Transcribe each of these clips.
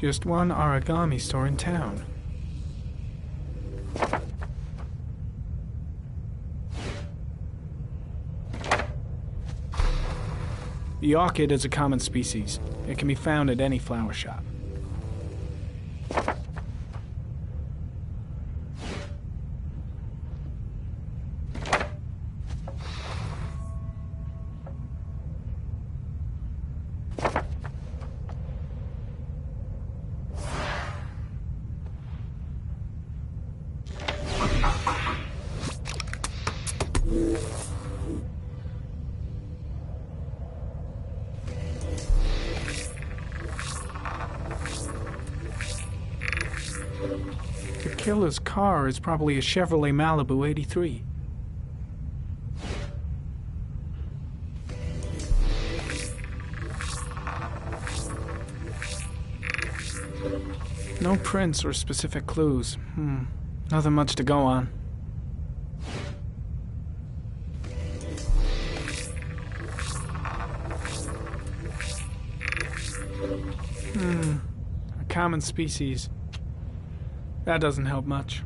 Just one origami store in town. The orchid is a common species. It can be found at any flower shop. The killer's car is probably a Chevrolet Malibu 83. No prints or specific clues. Nothing much to go on. A common species. That doesn't help much.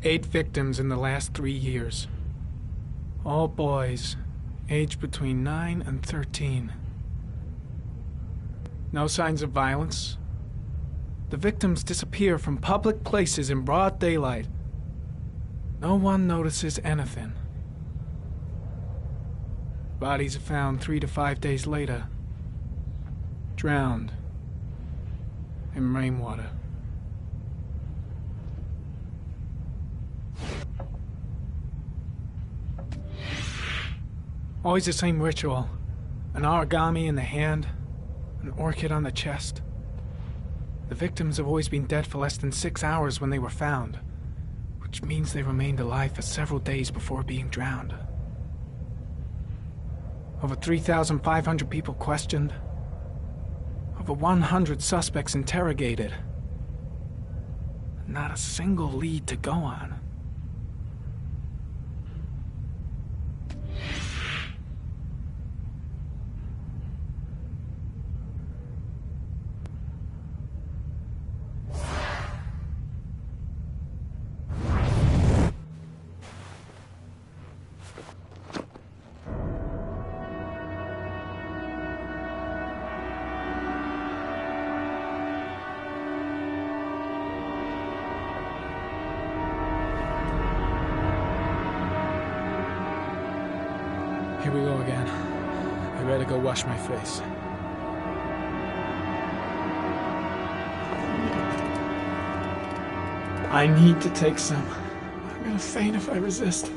Eight victims in the last 3 years. All boys, aged between 9 and 13. No signs of violence. The victims disappear from public places in broad daylight. No one notices anything. Bodies are found 3 to 5 days later, drowned in rainwater. Always the same ritual. An origami in the hand, an orchid on the chest. The victims have always been dead for less than 6 hours when they were found, which means they remained alive for several days before being drowned. Over 3,500 people questioned. Over 100 suspects interrogated. Not a single lead to go on. Here we go again. I better go wash my face. I need to take some. I'm gonna faint if I resist.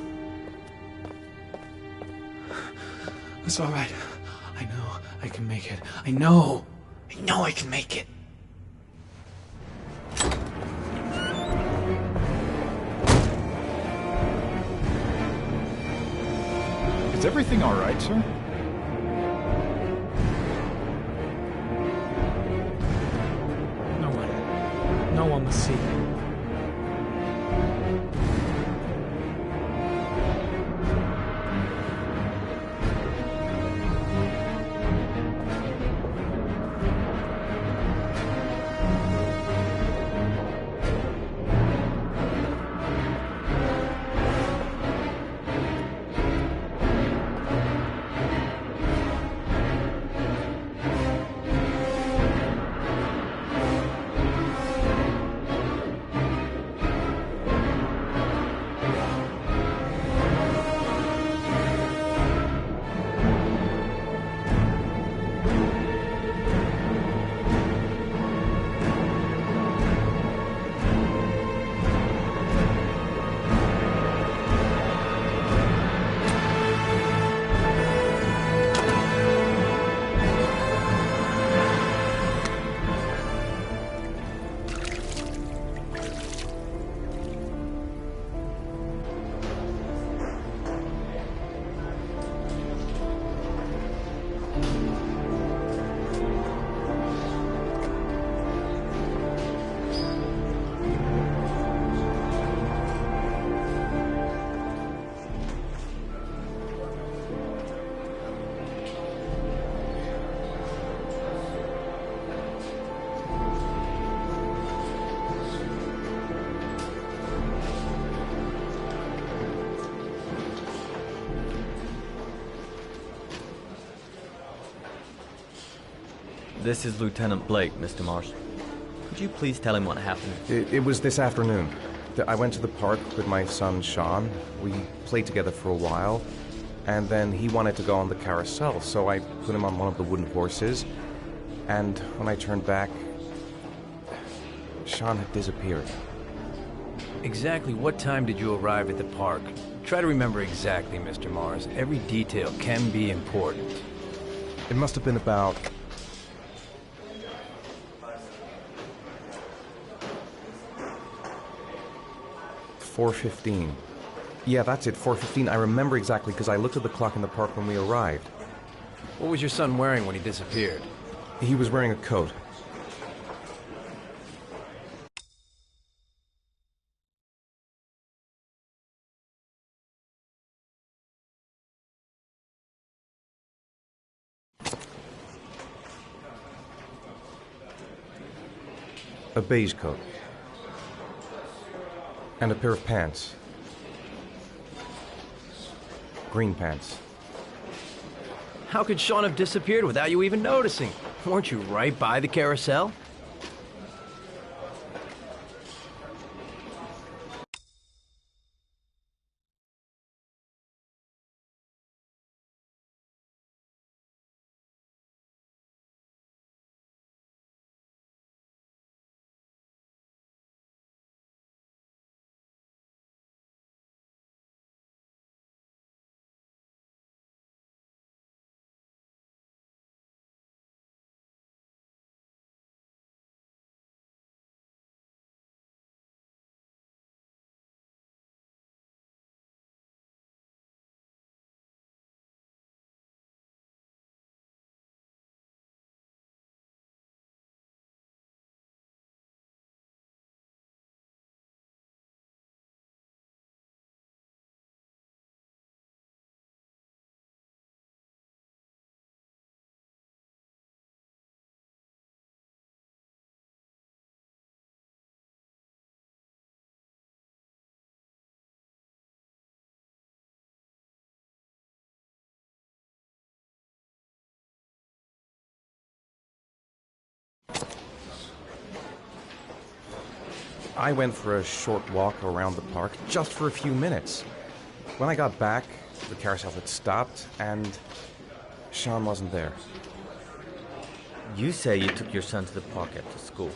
It's all right. I know I can make it. I know I can make it. Is everything all right, sir? No one must see. This is Lieutenant Blake, Mr. Mars. Could you please tell him what happened? It was this afternoon. I went to the park with my son, Sean. We played together for a while, and then he wanted to go on the carousel, so I put him on one of the wooden horses, and when I turned back, Sean had disappeared. Exactly what time did you arrive at the park? Try to remember exactly, Mr. Mars. Every detail can be important. It must have been about... $4:15. Yeah, that's it, 4:15. I remember exactly because I looked at the clock in the park when we arrived. What was your son wearing when he disappeared? He was wearing a coat. A beige coat. And a pair of pants. Green pants. How could Sean have disappeared without you even noticing? Weren't you right by the carousel? I went for a short walk around the park, just for a few minutes. When I got back, the carousel had stopped, and Sean wasn't there. You say you took your son to the park after school,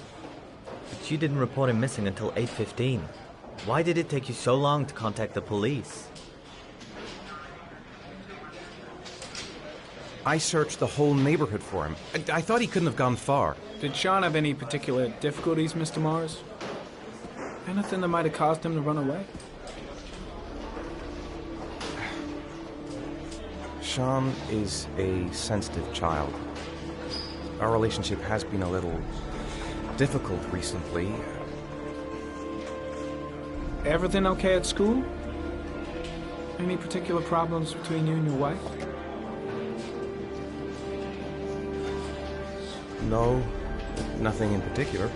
but you didn't report him missing until 8:15. Why did it take you so long to contact the police? I searched the whole neighborhood for him. I thought he couldn't have gone far. Did Sean have any particular difficulties, Mr. Mars? Anything that might have caused him to run away? Sean is a sensitive child. Our relationship has been a little difficult recently. Everything okay at school? Any particular problems between you and your wife? No, nothing in particular.